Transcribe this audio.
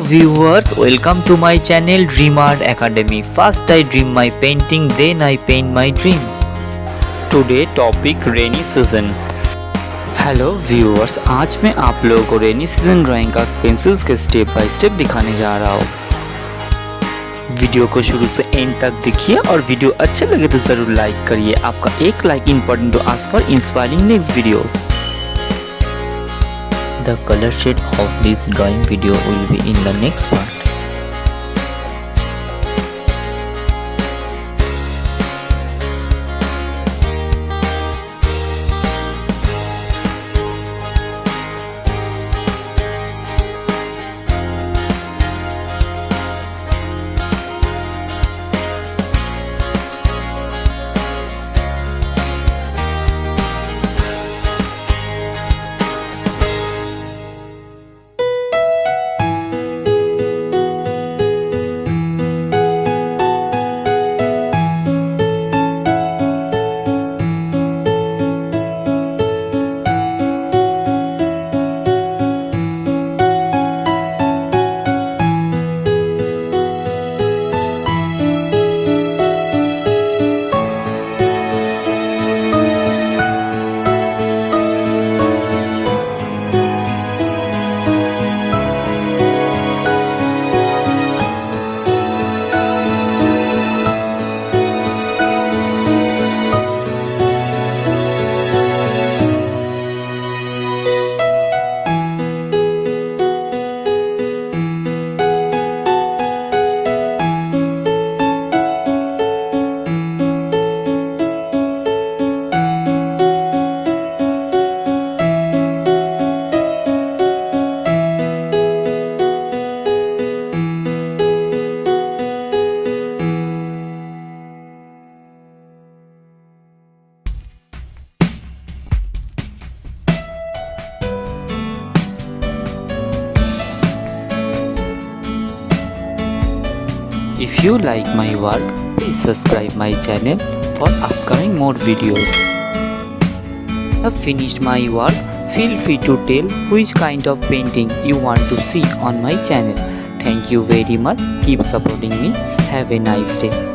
Viewers, welcome to my channel Dream Art Academy. First I dream my painting, then I paint my dream. Today topic rainy season. Hello viewers, आज मैं आप लोगों को rainy season drawing का pencils के step by step दिखाने जा रहा हूँ। वीडियो को शुरू से एंड तक देखिए और वीडियो अच्छे लगे तो ज़रूर लाइक करिए। आपका एक like important to ask for inspiring next videos. The color shade of this drawing video will be in the next part. If you like my work, please subscribe my channel for upcoming more videos. Have finished my work, feel free to tell which kind of painting you want to see on my channel. Thank you very much. Keep supporting me. Have a nice day.